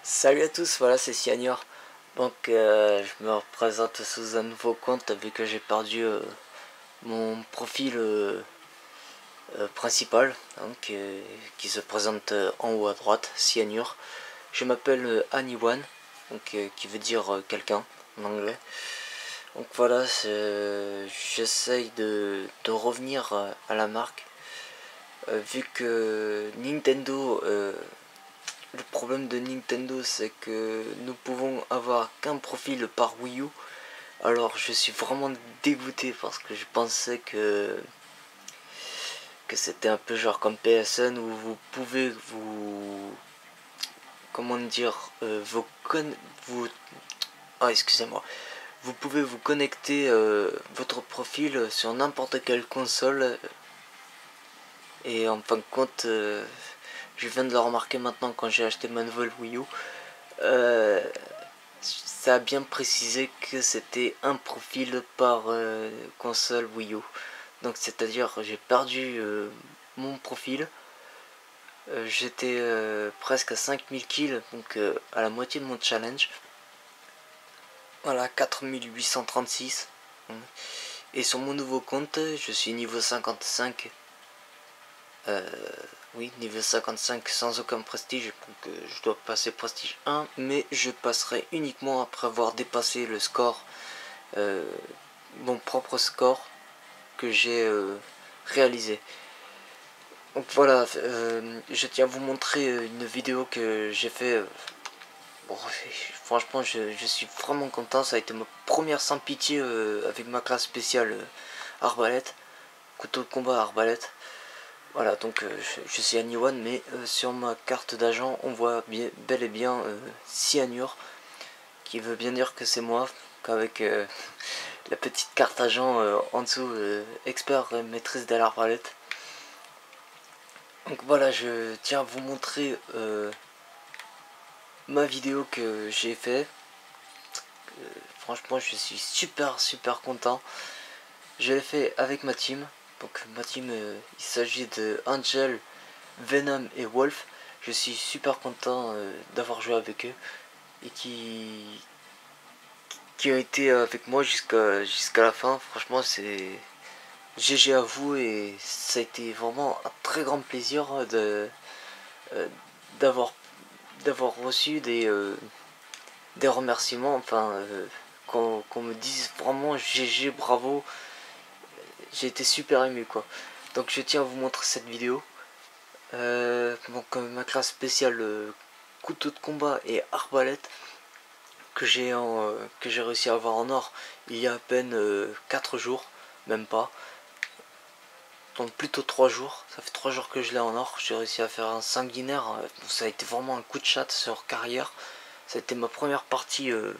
Salut à tous, voilà c'est Cyanure. Donc je me représente sous un nouveau compte vu que j'ai perdu mon profil principal, donc, qui se présente en haut à droite, Cyanure. Je m'appelle Anyone, donc qui veut dire quelqu'un en anglais. Donc voilà, j'essaye de revenir à la marque, vu que Nintendo le problème de Nintendo, c'est que nous pouvons avoir qu'un profil par Wii U. Alors je suis vraiment dégoûté parce que je pensais que c'était un peu genre comme PSN où vous pouvez vous... Comment dire vous... Ah, excusez-moi. Vous pouvez vous connecter votre profil sur n'importe quelle console. Et en fin de compte, je viens de le remarquer maintenant quand j'ai acheté ma nouvelle Wii U. Ça a bien précisé que c'était un profil par console Wii U. Donc c'est-à-dire j'ai perdu mon profil. J'étais presque à 5000 kills, donc à la moitié de mon challenge. Voilà, 4836. Et sur mon nouveau compte, je suis niveau 55. Oui, niveau 55 sans aucun prestige, donc je dois passer prestige 1, mais je passerai uniquement après avoir dépassé le score, mon propre score que j'ai réalisé. Donc voilà, je tiens à vous montrer une vidéo que j'ai fait. Bon, franchement, je suis vraiment content, ça a été ma première sans pitié avec ma classe spéciale arbalète, couteau de combat arbalète. Voilà, donc je suis Anyone, mais sur ma carte d'agent, on voit bel et bien Cyanure, qui veut bien dire que c'est moi, qu'avec la petite carte agent en dessous, expert maîtrise de l'arbalète. Donc voilà, je tiens à vous montrer ma vidéo que j'ai fait. Franchement, je suis super content. Je l'ai fait avec ma team. Donc ma team, il s'agit de Angel, Venom et Wolf. Je suis super content d'avoir joué avec eux et qui ont été avec moi jusqu'à la fin. Franchement, c'est GG à vous et ça a été vraiment un très grand plaisir euh, d'avoir d'avoir reçu des remerciements, enfin qu'on me dise vraiment GG, bravo. J'ai été super ému quoi. Donc je tiens à vous montrer cette vidéo. Donc ma classe spéciale couteau de combat et arbalète que j'ai réussi à avoir en or il y a à peine 4 jours, même pas. Donc plutôt 3 jours, ça fait 3 jours que je l'ai en or, j'ai réussi à faire un sanguinaire, ça a été vraiment un coup de chat sur carrière. Ça a été ma première partie de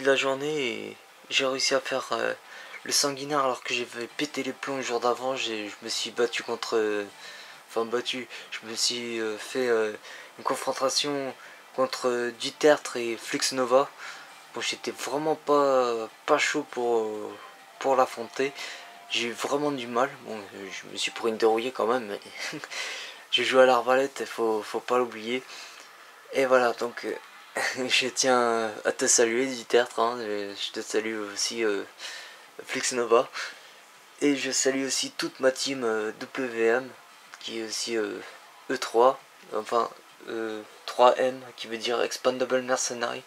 la journée et j'ai réussi à faire le sanguinaire alors que j'avais pété les plombs le jour d'avant. Je me suis battu contre... enfin battu, je me suis fait une confrontation contre Dutertre et Flux Nova. Bon, j'étais vraiment pas chaud pour l'affronter. J'ai eu vraiment du mal. Bon, je me suis pris une dérouillée quand même, mais j'ai joué à l'arbalète, faut pas l'oublier. Et voilà, donc je tiens à te saluer du tertre, hein. Je te salue aussi Flix Nova. Et je salue aussi toute ma team WM, qui est aussi E3, enfin 3M, qui veut dire Expandable Mercenary.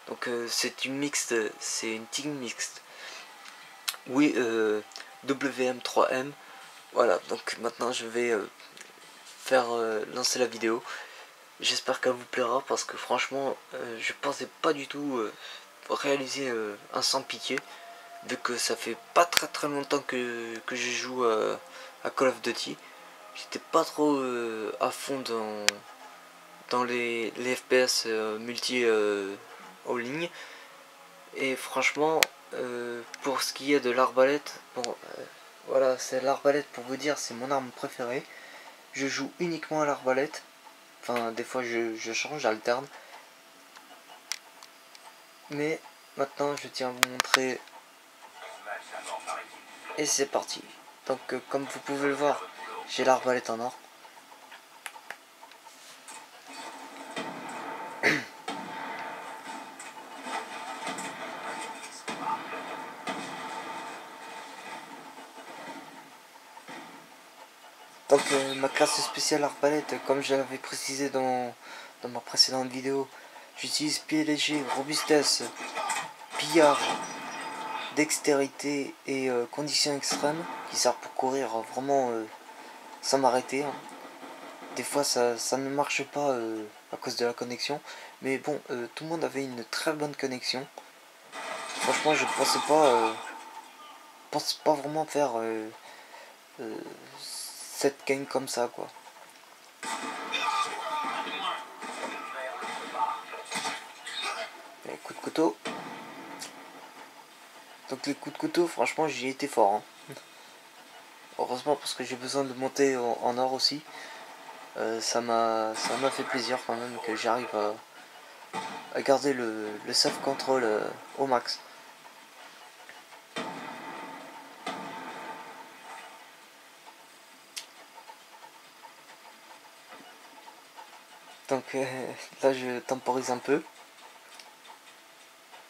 Donc c'est une mixte, c'est une team mixte. Oui, WM3M. Voilà, donc maintenant je vais faire lancer la vidéo. J'espère qu'elle vous plaira parce que franchement, je pensais pas du tout réaliser un sans pitié, vu que ça fait pas très longtemps que je joue à Call of Duty. J'étais pas trop à fond dans les FPS multi en ligne. Et franchement, pour ce qui est de l'arbalète, bon, voilà, c'est l'arbalète pour vous dire, c'est mon arme préférée. Je joue uniquement à l'arbalète. Enfin, des fois je change, j'alterne. Mais maintenant, je tiens à vous montrer. Et c'est parti. Donc, comme vous pouvez le voir, j'ai l'arbalète en or. Donc ma classe spéciale arbalète, comme je l'avais précisé dans ma précédente vidéo, j'utilise pied léger, robustesse, pillard, dextérité et conditions extrêmes, qui sert pour courir vraiment sans m'arrêter. Hein. Des fois ça ne marche pas à cause de la connexion, mais bon, tout le monde avait une très bonne connexion. Franchement, je pensais pas vraiment faire cette game comme ça, quoi. Et coup de couteau. Donc les coups de couteau, franchement, j'y ai été fort. Hein. Heureusement, parce que j'ai besoin de monter en or aussi. Ça m'a fait plaisir quand même que j'arrive à garder le self-control au max. Donc là je temporise un peu.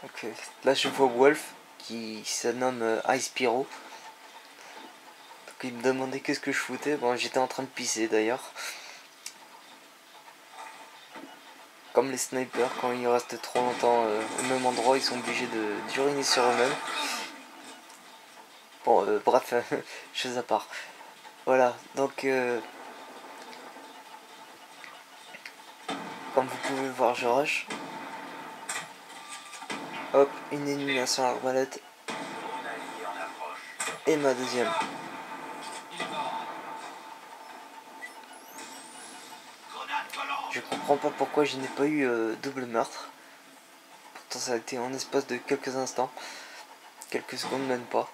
Donc là je vois Wolf qui se nomme Ice Pyro. Donc il me demandait qu'est-ce que je foutais. Bon, j'étais en train de pisser d'ailleurs. Comme les snipers, quand ils restent trop longtemps au même endroit, ils sont obligés d'uriner sur eux-mêmes. Bon, bref, chose à part. Voilà, donc comme vous pouvez le voir, je rush. Hop, une élimination à l'arbalète. Et ma deuxième. Je comprends pas pourquoi je n'ai pas eu double meurtre. Pourtant ça a été en espace de quelques instants. Quelques secondes même pas.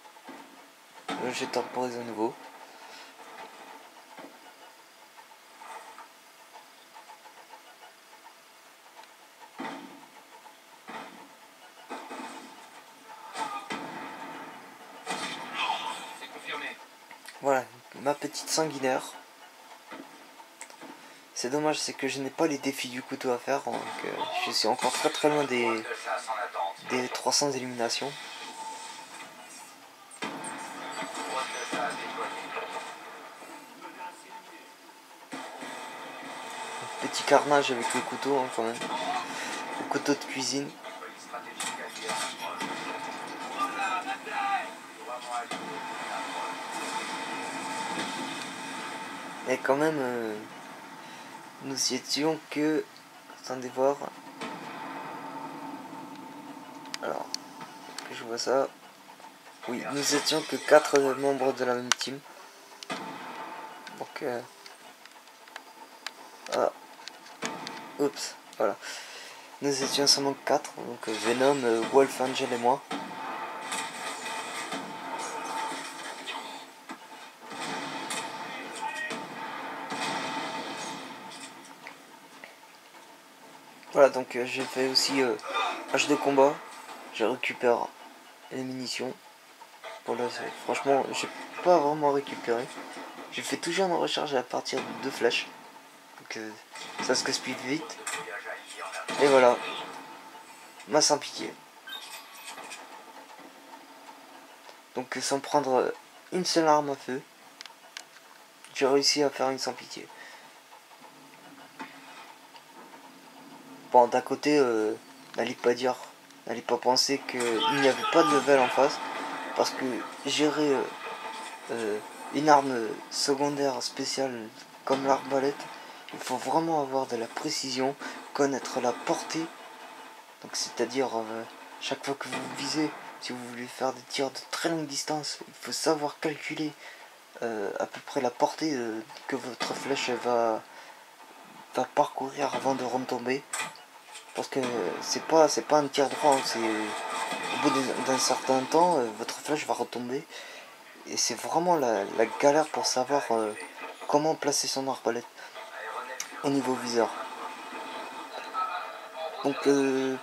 J'ai temporisé à nouveau. Voilà, ma petite sanguinaire. C'est dommage, c'est que je n'ai pas les défis du couteau à faire. Donc je suis encore très loin des 300 éliminations. Petit carnage avec le couteau hein, quand même. Le couteau de cuisine. Et quand même, nous y étions que... Attendez voir. Alors, que je vois ça. Oui, nous étions que 4 membres de la même team. Donc, ah, oups, voilà. Nous étions seulement 4, donc Venom, Wolf, Angel et moi. Voilà, donc j'ai fait aussi H de combat. Je récupère les munitions. Bon là, franchement, j'ai pas vraiment récupéré. J'ai fait toujours une recharge à partir de 2 flèches. Donc ça se gaspille vite. Et voilà, ma sans pitié. Donc sans prendre une seule arme à feu, j'ai réussi à faire une sans pitié. Bon, d'un côté, n'allez pas dire, n'allez pas penser qu'il n'y avait pas de level en face, parce que gérer une arme secondaire spéciale comme l'arbalète, il faut vraiment avoir de la précision, connaître la portée, donc c'est-à-dire chaque fois que vous visez, si vous voulez faire des tirs de très longue distance, il faut savoir calculer à peu près la portée que votre flèche va parcourir avant de retomber. Parce que c'est pas un tir droit, hein, c'est au bout d'un certain temps, votre flèche va retomber. Et c'est vraiment la galère pour savoir comment placer son arbalète au niveau viseur. Donc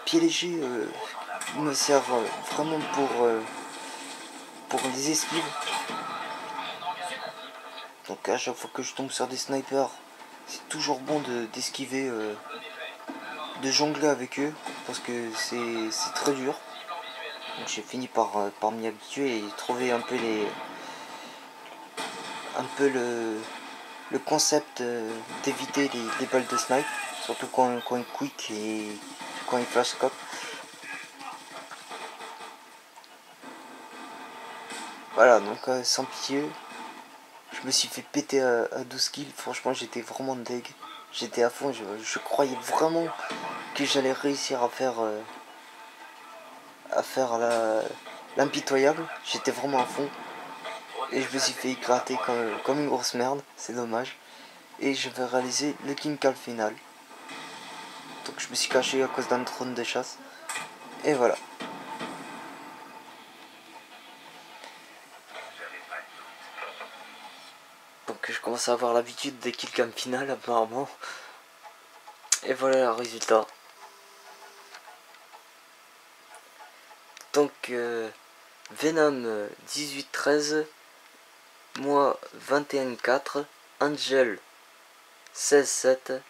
pied léger me sert vraiment pour les esquives. Donc à chaque fois que je tombe sur des snipers, c'est toujours bon d'esquiver, de jongler avec eux, parce que c'est très dur. Donc j'ai fini par m'y habituer et trouver un peu le le concept d'éviter les balles de snipe, surtout quand il quick et quand il flash scope. Voilà, donc sans pitié, je me suis fait péter à 12 kills, franchement j'étais vraiment deg. J'étais à fond, je croyais vraiment que j'allais réussir à faire l'impitoyable. J'étais vraiment à fond. Et je me suis fait éclater comme une grosse merde, c'est dommage. Et je vais réaliser le King Call final. Donc je me suis caché à cause d'un drone de chasse. Et voilà. Donc je commence à avoir l'habitude des killcam final apparemment. Et voilà le résultat. Donc Venom 18-13, moi 21-4, Angel 16-7,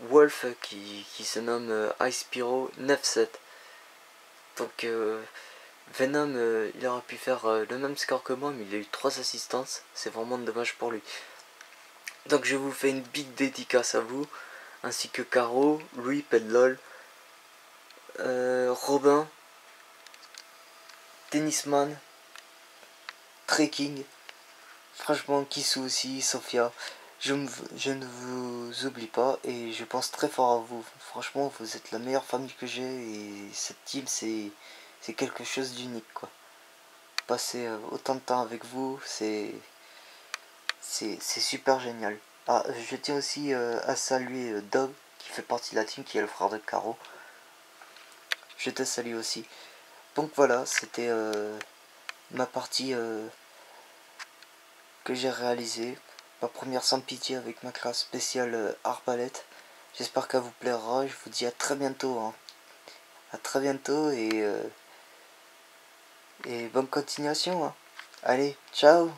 Wolf qui se nomme Ice Pyro 9-7. Donc Venom il aurait pu faire le même score que moi, mais il a eu 3 assistances, c'est vraiment dommage pour lui. Donc je vous fais une big dédicace à vous, ainsi que Caro, Louis, Pedlol, Robin, Tennisman, Trekking, franchement Kissou aussi, Sophia. Je ne vous oublie pas et je pense très fort à vous. Franchement, vous êtes la meilleure famille que j'ai et cette team c'est quelque chose d'unique quoi. Passer autant de temps avec vous, c'est super génial. Ah, je tiens aussi à saluer Dog qui fait partie de la team, qui est le frère de Caro. Je te salue aussi. Donc voilà, c'était ma partie que j'ai réalisée. Ma première sans pitié avec ma classe spéciale arbalète. J'espère qu'elle vous plaira. Je vous dis à très bientôt. Hein. À très bientôt et bonne continuation. Hein. Allez, ciao.